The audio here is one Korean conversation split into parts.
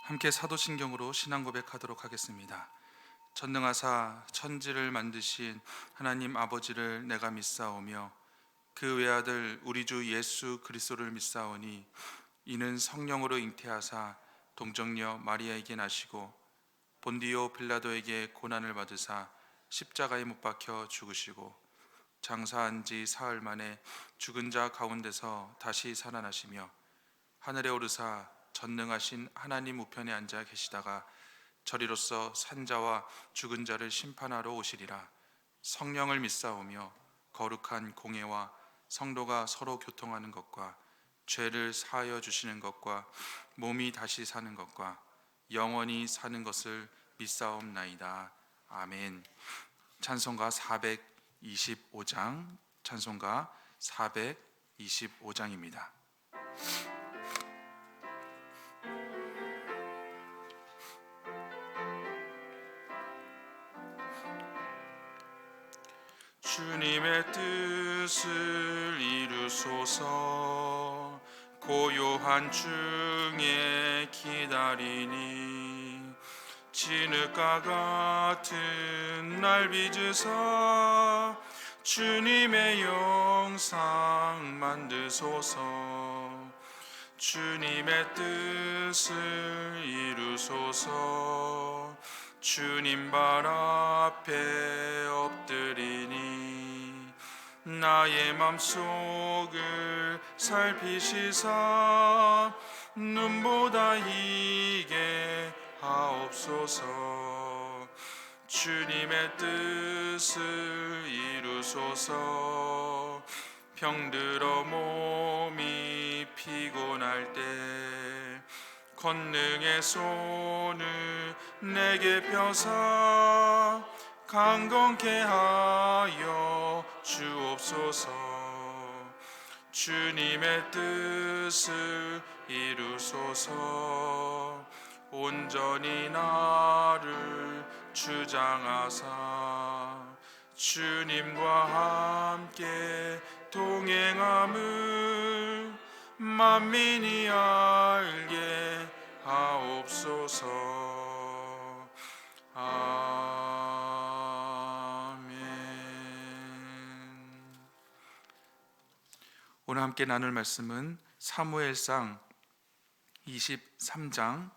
함께 사도신경으로 신앙 고백하도록 하겠습니다. 전능하사 천지를 만드신 하나님 아버지를 내가 믿사오며 그 외아들 우리 주 예수 그리스도를 믿사오니 이는 성령으로 잉태하사 동정녀 마리아에게 나시고 본디오 빌라도에게 고난을 받으사 십자가에 못 박혀 죽으시고 장사한 지 사흘 만에 죽은 자 가운데서 다시 살아나시며 하늘에 오르사 전능하신 하나님 우편에 앉아 계시다가 저리로서 산자와 죽은 자를 심판하러 오시리라. 성령을 믿사오며 거룩한 공회와 성도가 서로 교통하는 것과 죄를 사하여 주시는 것과 몸이 다시 사는 것과 영원히 사는 것을 믿사옵나이다. 아멘. 찬송가 425장, 찬송가 425장입니다. 주님의 뜻을 이루소서. 고요한 중에 기다리니 진흙과 같은 날 빚으사 주님의 영상 만드소서. 주님의 뜻을 이루소서. 주님 발 앞에 엎드리니 나의 맘속을 살피시사 눈보다 이게 하옵소서. 주님의 뜻을 이루소서. 병들어 몸이 피곤할 때 권능의 손을 내게 펴사 강건케 하여 주옵소서. 주님의 뜻을 이루소서. 온전히 나를 주장하사 주님과 함께 동행함을 만민이 알게 하옵소서. 아멘. 오늘 함께 나눌 말씀은 사무엘상 23장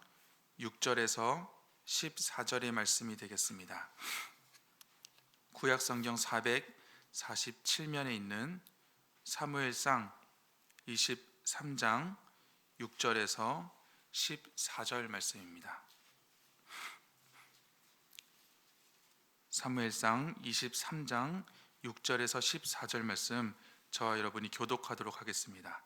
6절에서 14절의 말씀이 되겠습니다. 구약성경 447면에 있는 사무엘상 23장 6절에서 14절 말씀입니다. 사무엘상 23장 6절에서 14절 말씀 저와 여러분이 교독하도록 하겠습니다.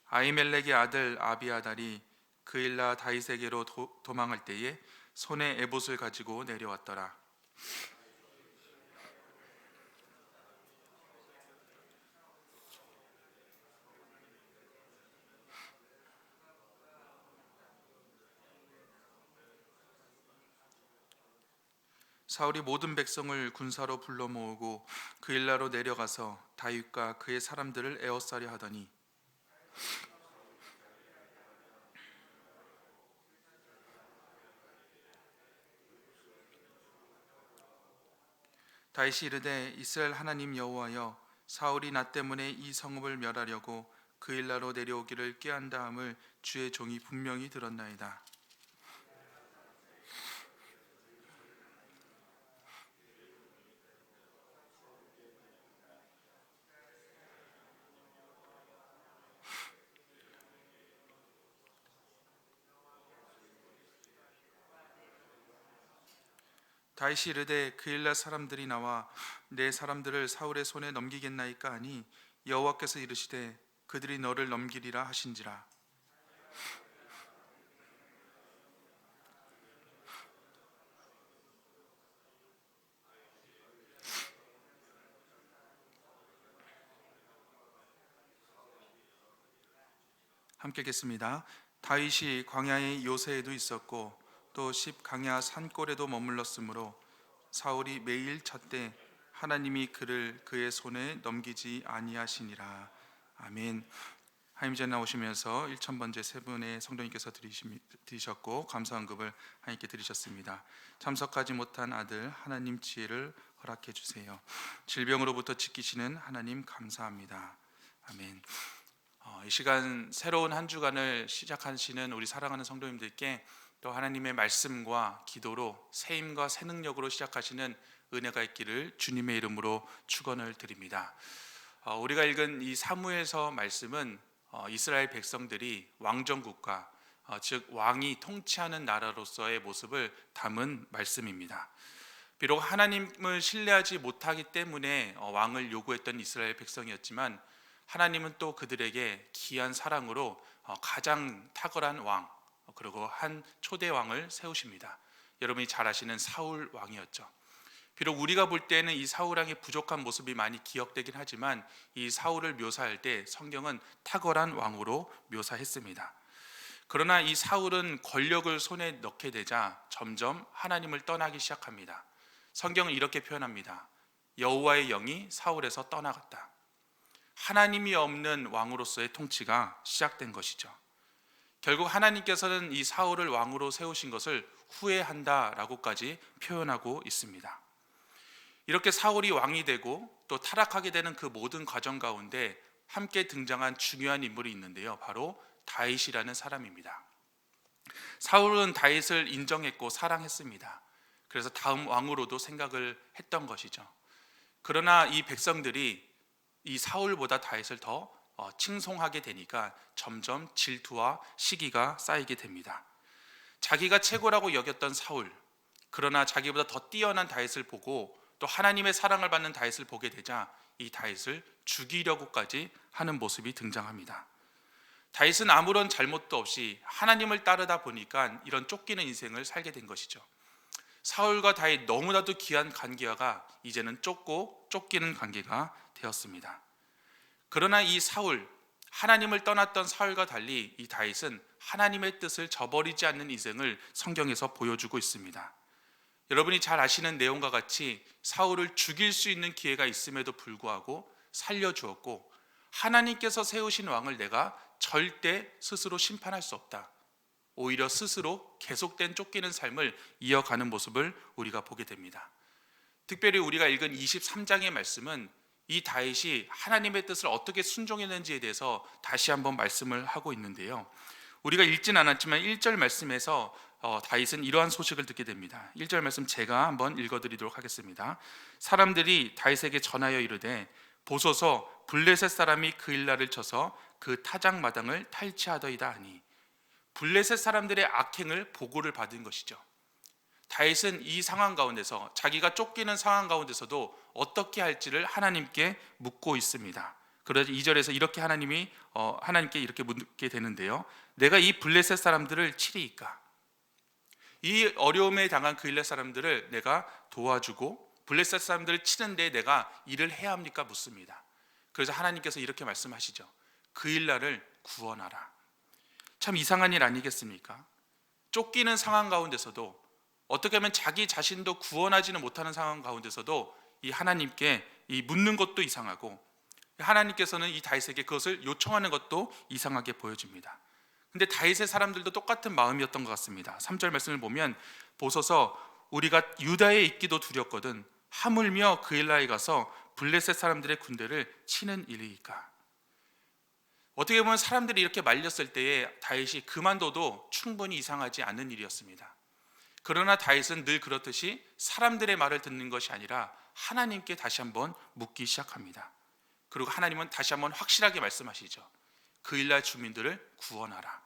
아히멜렉의 아들 아비아달이 그일라 다윗에게로 도망할 때에 손에 에봇을 가지고 내려왔더라. 사울이 모든 백성을 군사로 불러 모으고 그일라로 내려가서 다윗과 그의 사람들을 에워싸려 하더니 다윗이 이르되 이스라엘 하나님 여호와여, 사울이 나 때문에 이 성읍을 멸하려고 그일라로 내려오기를 꾀한다함을 주의 종이 분명히 들었나이다. 다윗이 이르되 그일라 사람들이 나와 내 사람들을 사울의 손에 넘기겠나이까 하니 여호와께서 이르시되 그들이 너를 넘기리라 하신지라. 함께 읽겠습니다. 다윗이 광야의 요새에도 있었고 또 십강야 산골에도 머물렀으므로 사울이 매일 쳤되 하나님이 그를 그의 손에 넘기지 아니하시니라. 아멘. 하임전에 나오시면서 1000번째 세 분의 성도님께서 드리셨고 감사헌금을 하나님께 드리셨습니다. 참석하지 못한 아들 하나님 지혜를 허락해 주세요. 질병으로부터 지키시는 하나님 감사합니다. 아멘. 이 시간 새로운 한 주간을 시작하시는 우리 사랑하는 성도님들께 또 하나님의 말씀과 기도로 새 힘과 새 능력으로 시작하시는 은혜가 있기를 주님의 이름으로 축원을 드립니다. 우리가 읽은 이 사무엘서 말씀은 이스라엘 백성들이 왕정국가, 즉 왕이 통치하는 나라로서의 모습을 담은 말씀입니다. 비록 하나님을 신뢰하지 못하기 때문에 왕을 요구했던 이스라엘 백성이었지만 하나님은 또 그들에게 귀한 사랑으로 가장 탁월한 왕, 그리고 한 초대 왕을 세우십니다. 여러분이 잘 아시는 사울 왕이었죠. 비록 우리가 볼 때는 이 사울 왕의 부족한 모습이 많이 기억되긴 하지만 이 사울을 묘사할 때 성경은 탁월한 왕으로 묘사했습니다. 그러나 이 사울은 권력을 손에 넣게 되자 점점 하나님을 떠나기 시작합니다. 성경은 이렇게 표현합니다. 여호와의 영이 사울에서 떠나갔다. 하나님이 없는 왕으로서의 통치가 시작된 것이죠. 결국 하나님께서는 이 사울을 왕으로 세우신 것을 후회한다라고까지 표현하고 있습니다. 이렇게 사울이 왕이 되고 또 타락하게 되는 그 모든 과정 가운데 함께 등장한 중요한 인물이 있는데요. 바로 다윗이라는 사람입니다. 사울은 다윗을 인정했고 사랑했습니다. 그래서 다음 왕으로도 생각을 했던 것이죠. 그러나 이 백성들이 이 사울보다 다윗을 더 칭송하게 되니까 점점 질투와 시기가 쌓이게 됩니다. 자기가 최고라고 여겼던 사울, 그러나 자기보다 더 뛰어난 다윗을 보고 또 하나님의 사랑을 받는 다윗을 보게 되자 이 다윗을 죽이려고까지 하는 모습이 등장합니다. 다윗은 아무런 잘못도 없이 하나님을 따르다 보니까 이런 쫓기는 인생을 살게 된 것이죠. 사울과 다윗 너무나도 귀한 관계가 이제는 쫓기는 관계가 되었습니다. 그러나 이 사울, 하나님을 떠났던 사울과 달리 이 다윗은 하나님의 뜻을 저버리지 않는 인생을 성경에서 보여주고 있습니다. 여러분이 잘 아시는 내용과 같이 사울을 죽일 수 있는 기회가 있음에도 불구하고 살려주었고 하나님께서 세우신 왕을 내가 절대 스스로 심판할 수 없다. 오히려 스스로 계속된 쫓기는 삶을 이어가는 모습을 우리가 보게 됩니다. 특별히 우리가 읽은 23장의 말씀은 이 다윗이 하나님의 뜻을 어떻게 순종했는지에 대해서 다시 한번 말씀을 하고 있는데요. 우리가 읽진 않았지만 1절 말씀에서 다윗은 이러한 소식을 듣게 됩니다. 1절 말씀 제가 한번 읽어드리도록 하겠습니다. 사람들이 다윗에게 전하여 이르되 보소서 블레셋 사람이 그일라를 쳐서 그 타작마당을 탈취하더이다 하니 블레셋 사람들의 악행을 보고를 받은 것이죠. 다윗은 이 상황 가운데서 자기가 쫓기는 상황 가운데서도 어떻게 할지를 하나님께 묻고 있습니다. 그래서 2절에서 이렇게 하나님께 이렇게 묻게 되는데요. 내가 이 블레셋 사람들을 치리이까? 이 어려움에 당한 그일라 사람들을 내가 도와주고 블레셋 사람들을 치는데 내가 일을 해야 합니까? 묻습니다. 그래서 하나님께서 이렇게 말씀하시죠. 그일라를 구원하라. 참 이상한 일 아니겠습니까? 쫓기는 상황 가운데서도 어떻게 하면 자기 자신도 구원하지는 못하는 상황 가운데서도 이 하나님께 이 묻는 것도 이상하고 하나님께서는 이 다윗에게 그것을 요청하는 것도 이상하게 보여집니다. 근데 다윗의 사람들도 똑같은 마음이었던 것 같습니다. 3절 말씀을 보면 보소서 우리가 유다에 있기도 두렵거든 하물며 그일라에 가서 블레셋 사람들의 군대를 치는 일이니까. 어떻게 보면 사람들이 이렇게 말렸을 때에 다윗이 그만둬도 충분히 이상하지 않은 일이었습니다. 그러나 다윗은 늘 그렇듯이 사람들의 말을 듣는 것이 아니라 하나님께 다시 한번 묻기 시작합니다. 그리고 하나님은 다시 한번 확실하게 말씀하시죠. 그일라 주민들을 구원하라.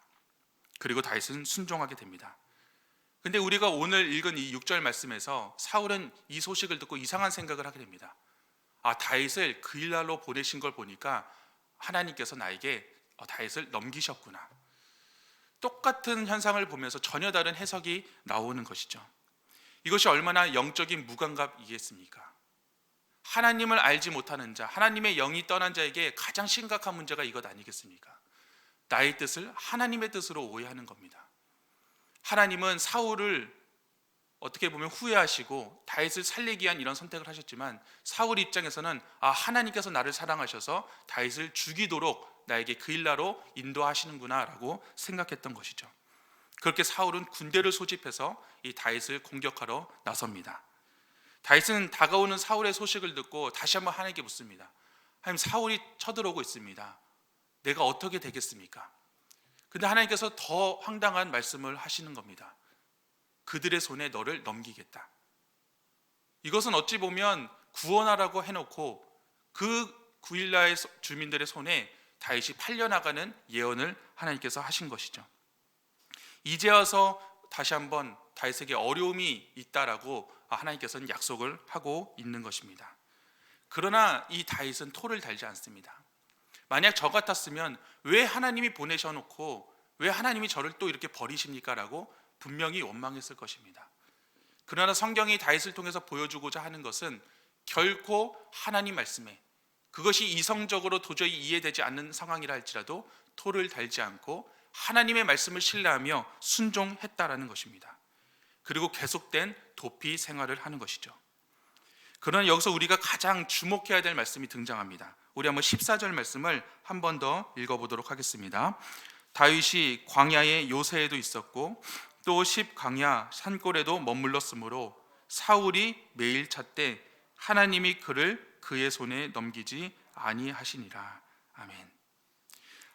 그리고 다윗은 순종하게 됩니다. 근데 우리가 오늘 읽은 이 6절 말씀에서 사울은 이 소식을 듣고 이상한 생각을 하게 됩니다. 다윗을 그일라로 보내신 걸 보니까 하나님께서 나에게 다윗을 넘기셨구나. 똑같은 현상을 보면서 전혀 다른 해석이 나오는 것이죠. 이것이 얼마나 영적인 무감각이겠습니까? 하나님을 알지 못하는 자, 하나님의 영이 떠난 자에게 가장 심각한 문제가 이것 아니겠습니까? 나의 뜻을 하나님의 뜻으로 오해하는 겁니다. 하나님은 사울을 어떻게 보면 후회하시고 다윗을 살리기 위한 이런 선택을 하셨지만 사울 입장에서는 하나님께서 나를 사랑하셔서 다윗을 죽이도록 나에게 그 일라로 인도하시는구나 라고 생각했던 것이죠. 그렇게 사울은 군대를 소집해서 이 다윗을 공격하러 나섭니다. 다윗은 다가오는 사울의 소식을 듣고 다시 한번 하나님께 묻습니다. 하나님, 사울이 쳐들어오고 있습니다. 내가 어떻게 되겠습니까? 근데 하나님께서 더 황당한 말씀을 하시는 겁니다. 그들의 손에 너를 넘기겠다. 이것은 어찌 보면 구원하라고 해놓고 그 구일라의 주민들의 손에 다윗이 팔려나가는 예언을 하나님께서 하신 것이죠. 이제 와서 다시 한번 다윗에게 어려움이 있다라고 하나님께서는 약속을 하고 있는 것입니다. 그러나 이 다윗은 토를 달지 않습니다. 만약 저 같았으면 왜 하나님이 보내셔놓고 왜 하나님이 저를 또 이렇게 버리십니까? 라고 분명히 원망했을 것입니다. 그러나 성경이 다윗을 통해서 보여주고자 하는 것은 결코 하나님 말씀에, 그것이 이성적으로 도저히 이해되지 않는 상황이라 할지라도 토를 달지 않고 하나님의 말씀을 신뢰하며 순종했다라는 것입니다. 그리고 계속된 도피 생활을 하는 것이죠. 그러나 여기서 우리가 가장 주목해야 될 말씀이 등장합니다. 우리 한번 14절 말씀을 한 번 더 읽어보도록 하겠습니다. 다윗이 광야의 요새에도 있었고 또 십광야 산골에도 머물렀으므로 사울이 매일 찾되 하나님이 그를 그의 손에 넘기지 아니하시니라. 아멘.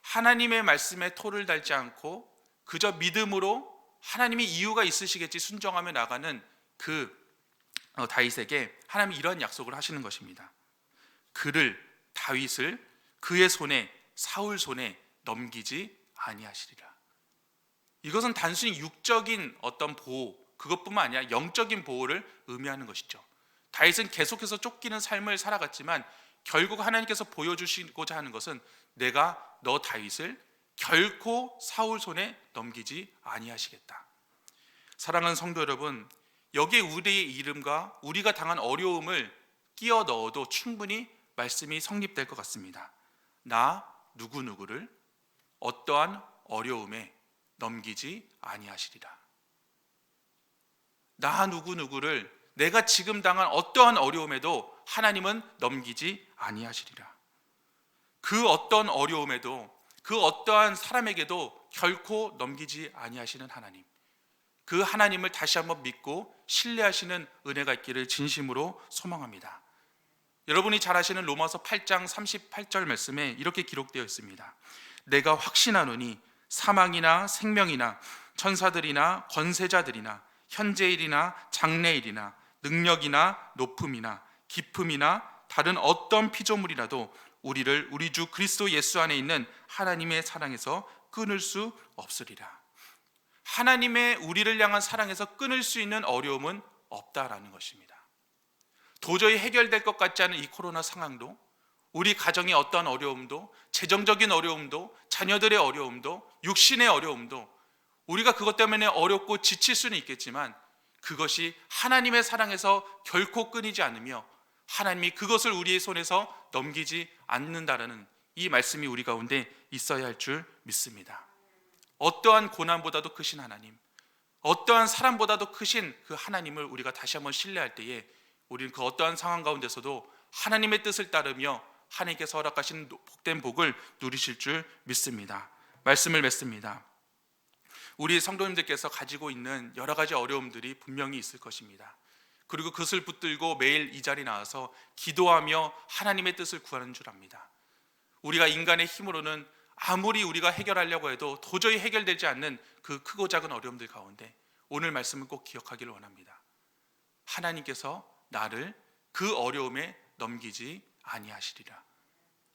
하나님의 말씀에 토를 달지 않고 그저 믿음으로 하나님이 이유가 있으시겠지 순종하며 나가는 그 다윗에게 하나님이 이런 약속을 하시는 것입니다. 그를, 다윗을 그의 손에, 사울 손에 넘기지 아니하시리라. 이것은 단순히 육적인 어떤 보호, 그것뿐만 아니라 영적인 보호를 의미하는 것이죠. 다윗은 계속해서 쫓기는 삶을 살아갔지만 결국 하나님께서 보여주시고자 하는 것은 내가 너 다윗을 결코 사울 손에 넘기지 아니하시겠다. 사랑하는 성도 여러분, 여기에 우리의 이름과 우리가 당한 어려움을 끼워 넣어도 충분히 말씀이 성립될 것 같습니다. 나 누구누구를 어떠한 어려움에 넘기지 아니하시리라. 나 누구누구를 내가 지금 당한 어떠한 어려움에도 하나님은 넘기지 아니하시리라. 그 어떤 어려움에도 그 어떠한 사람에게도 결코 넘기지 아니하시는 하나님, 그 하나님을 다시 한번 믿고 신뢰하시는 은혜가 있기를 진심으로 소망합니다. 여러분이 잘 아시는 로마서 8장 38절 말씀에 이렇게 기록되어 있습니다. 내가 확신하노니 사망이나 생명이나 천사들이나 권세자들이나 현재일이나 장래일이나 능력이나 높음이나 깊음이나 다른 어떤 피조물이라도 우리를 우리 주 그리스도 예수 안에 있는 하나님의 사랑에서 끊을 수 없으리라. 하나님의 우리를 향한 사랑에서 끊을 수 있는 어려움은 없다라는 것입니다. 도저히 해결될 것 같지 않은 이 코로나 상황도, 우리 가정의 어떠한 어려움도, 재정적인 어려움도, 자녀들의 어려움도, 육신의 어려움도, 우리가 그것 때문에 어렵고 지칠 수는 있겠지만 그것이 하나님의 사랑에서 결코 끊이지 않으며 하나님이 그것을 우리의 손에서 넘기지 않는다라는 이 말씀이 우리 가운데 있어야 할 줄 믿습니다. 어떠한 고난보다도 크신 하나님, 어떠한 사람보다도 크신 그 하나님을 우리가 다시 한번 신뢰할 때에 우리는 그 어떠한 상황 가운데서도 하나님의 뜻을 따르며 하나님께서 허락하신 복된 복을 누리실 줄 믿습니다. 말씀을 맺습니다. 우리 성도님들께서 가지고 있는 여러 가지 어려움들이 분명히 있을 것입니다. 그리고 그것을 붙들고 매일 이 자리에 나와서 기도하며 하나님의 뜻을 구하는 줄 압니다. 우리가 인간의 힘으로는 아무리 우리가 해결하려고 해도 도저히 해결되지 않는 그 크고 작은 어려움들 가운데 오늘 말씀을 꼭 기억하기를 원합니다. 하나님께서 나를 그 어려움에 넘기지 아니하시리라.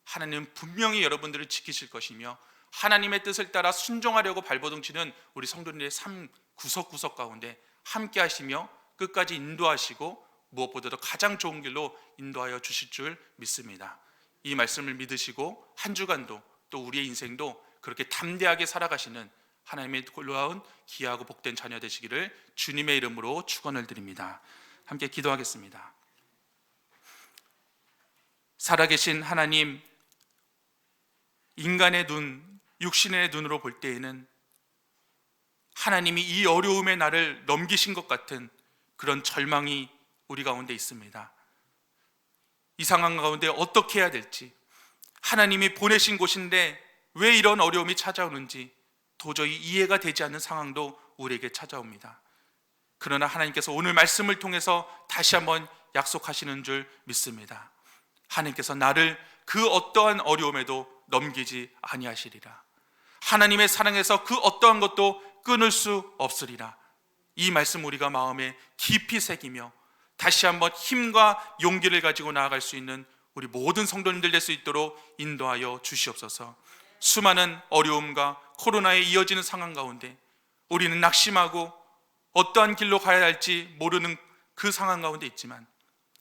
하나님은 분명히 여러분들을 지키실 것이며 하나님의 뜻을 따라 순종하려고 발버둥치는 우리 성도님의 삶 구석구석 가운데 함께 하시며 끝까지 인도하시고 무엇보다도 가장 좋은 길로 인도하여 주실 줄 믿습니다. 이 말씀을 믿으시고 한 주간도 또 우리의 인생도 그렇게 담대하게 살아가시는 하나님의 놀라운 귀하고 복된 자녀 되시기를 주님의 이름으로 축원을 드립니다. 함께 기도하겠습니다. 살아계신 하나님, 인간의 눈, 육신의 눈으로 볼 때에는 하나님이 이 어려움의 나를 넘기신 것 같은 그런 절망이 우리 가운데 있습니다. 이 상황 가운데 어떻게 해야 될지, 하나님이 보내신 곳인데 왜 이런 어려움이 찾아오는지 도저히 이해가 되지 않는 상황도 우리에게 찾아옵니다. 그러나 하나님께서 오늘 말씀을 통해서 다시 한번 약속하시는 줄 믿습니다. 하나님께서 나를 그 어떠한 어려움에도 넘기지 아니하시리라. 하나님의 사랑에서 그 어떠한 것도 끊을 수 없으리라. 이 말씀 우리가 마음에 깊이 새기며 다시 한번 힘과 용기를 가지고 나아갈 수 있는 우리 모든 성도님들 될 수 있도록 인도하여 주시옵소서. 수많은 어려움과 코로나에 이어지는 상황 가운데 우리는 낙심하고 어떠한 길로 가야 할지 모르는 그 상황 가운데 있지만,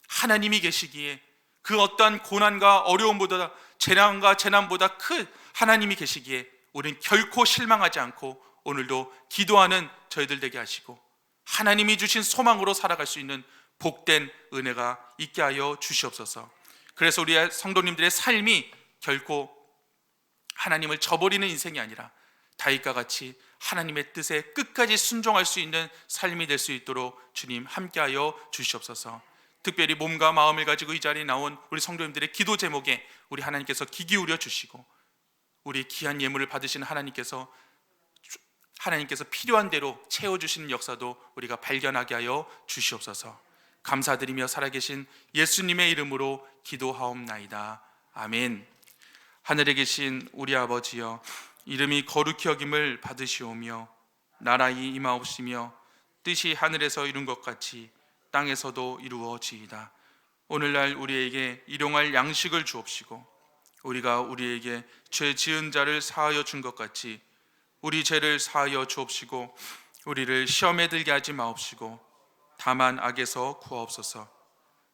하나님이 계시기에 그 어떠한 고난과 어려움보다, 재난과 재난보다 큰 하나님이 계시기에 우리는 결코 실망하지 않고 오늘도 기도하는 저희들 되게 하시고 하나님이 주신 소망으로 살아갈 수 있는 복된 은혜가 있게 하여 주시옵소서. 그래서 우리 성도님들의 삶이 결코 하나님을 저버리는 인생이 아니라 다윗과 같이 하나님의 뜻에 끝까지 순종할 수 있는 삶이 될 수 있도록 주님 함께하여 주시옵소서. 특별히 몸과 마음을 가지고 이 자리에 나온 우리 성도님들의 기도 제목에 우리 하나님께서 귀 기울여 주시고 우리 귀한 예물을 받으신 하나님께서 필요한 대로 채워주시는 역사도 우리가 발견하게 하여 주시옵소서. 감사드리며 살아계신 예수님의 이름으로 기도하옵나이다. 아멘. 하늘에 계신 우리 아버지여, 이름이 거룩히 여김을 받으시오며 나라의 임하옵시며 뜻이 하늘에서 이룬 것 같이 땅에서도 이루어지이다. 오늘날 우리에게 일용할 양식을 주옵시고 우리가 우리에게 죄 지은 자를 사하여 준 것 같이 우리 죄를 사하여 주옵시고 우리를 시험에 들게 하지 마옵시고 다만 악에서 구하옵소서.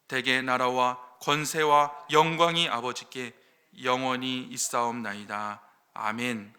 대개 나라와 권세와 영광이 아버지께 영원히 있사옵나이다. 아멘.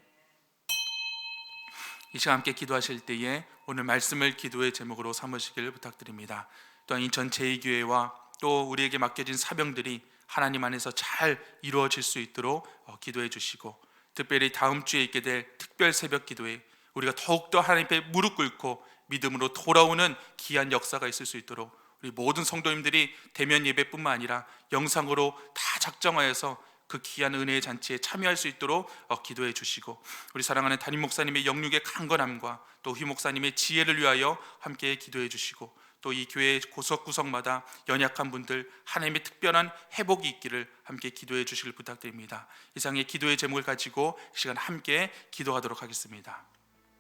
이 시간 함께 기도하실 때에 오늘 말씀을 기도의 제목으로 삼으시길 부탁드립니다. 또한 인천 제2교회와 또 우리에게 맡겨진 사명들이 하나님 안에서 잘 이루어질 수 있도록 기도해 주시고, 특별히 다음 주에 있게 될 특별 새벽 기도에 우리가 더욱더 하나님 앞에 무릎 꿇고 믿음으로 돌아오는 귀한 역사가 있을 수 있도록 우리 모든 성도님들이 대면 예배뿐만 아니라 영상으로 다 작정하여서 그 귀한 은혜의 잔치에 참여할 수 있도록 기도해 주시고, 우리 사랑하는 담임 목사님의 영육의 강건함과 또 휘 목사님의 지혜를 위하여 함께 기도해 주시고, 또 이 교회 구석구석마다 연약한 분들 하나님의 특별한 회복이 있기를 함께 기도해 주시길 부탁드립니다. 이상의 기도의 제목을 가지고 이 시간 함께 기도하도록 하겠습니다.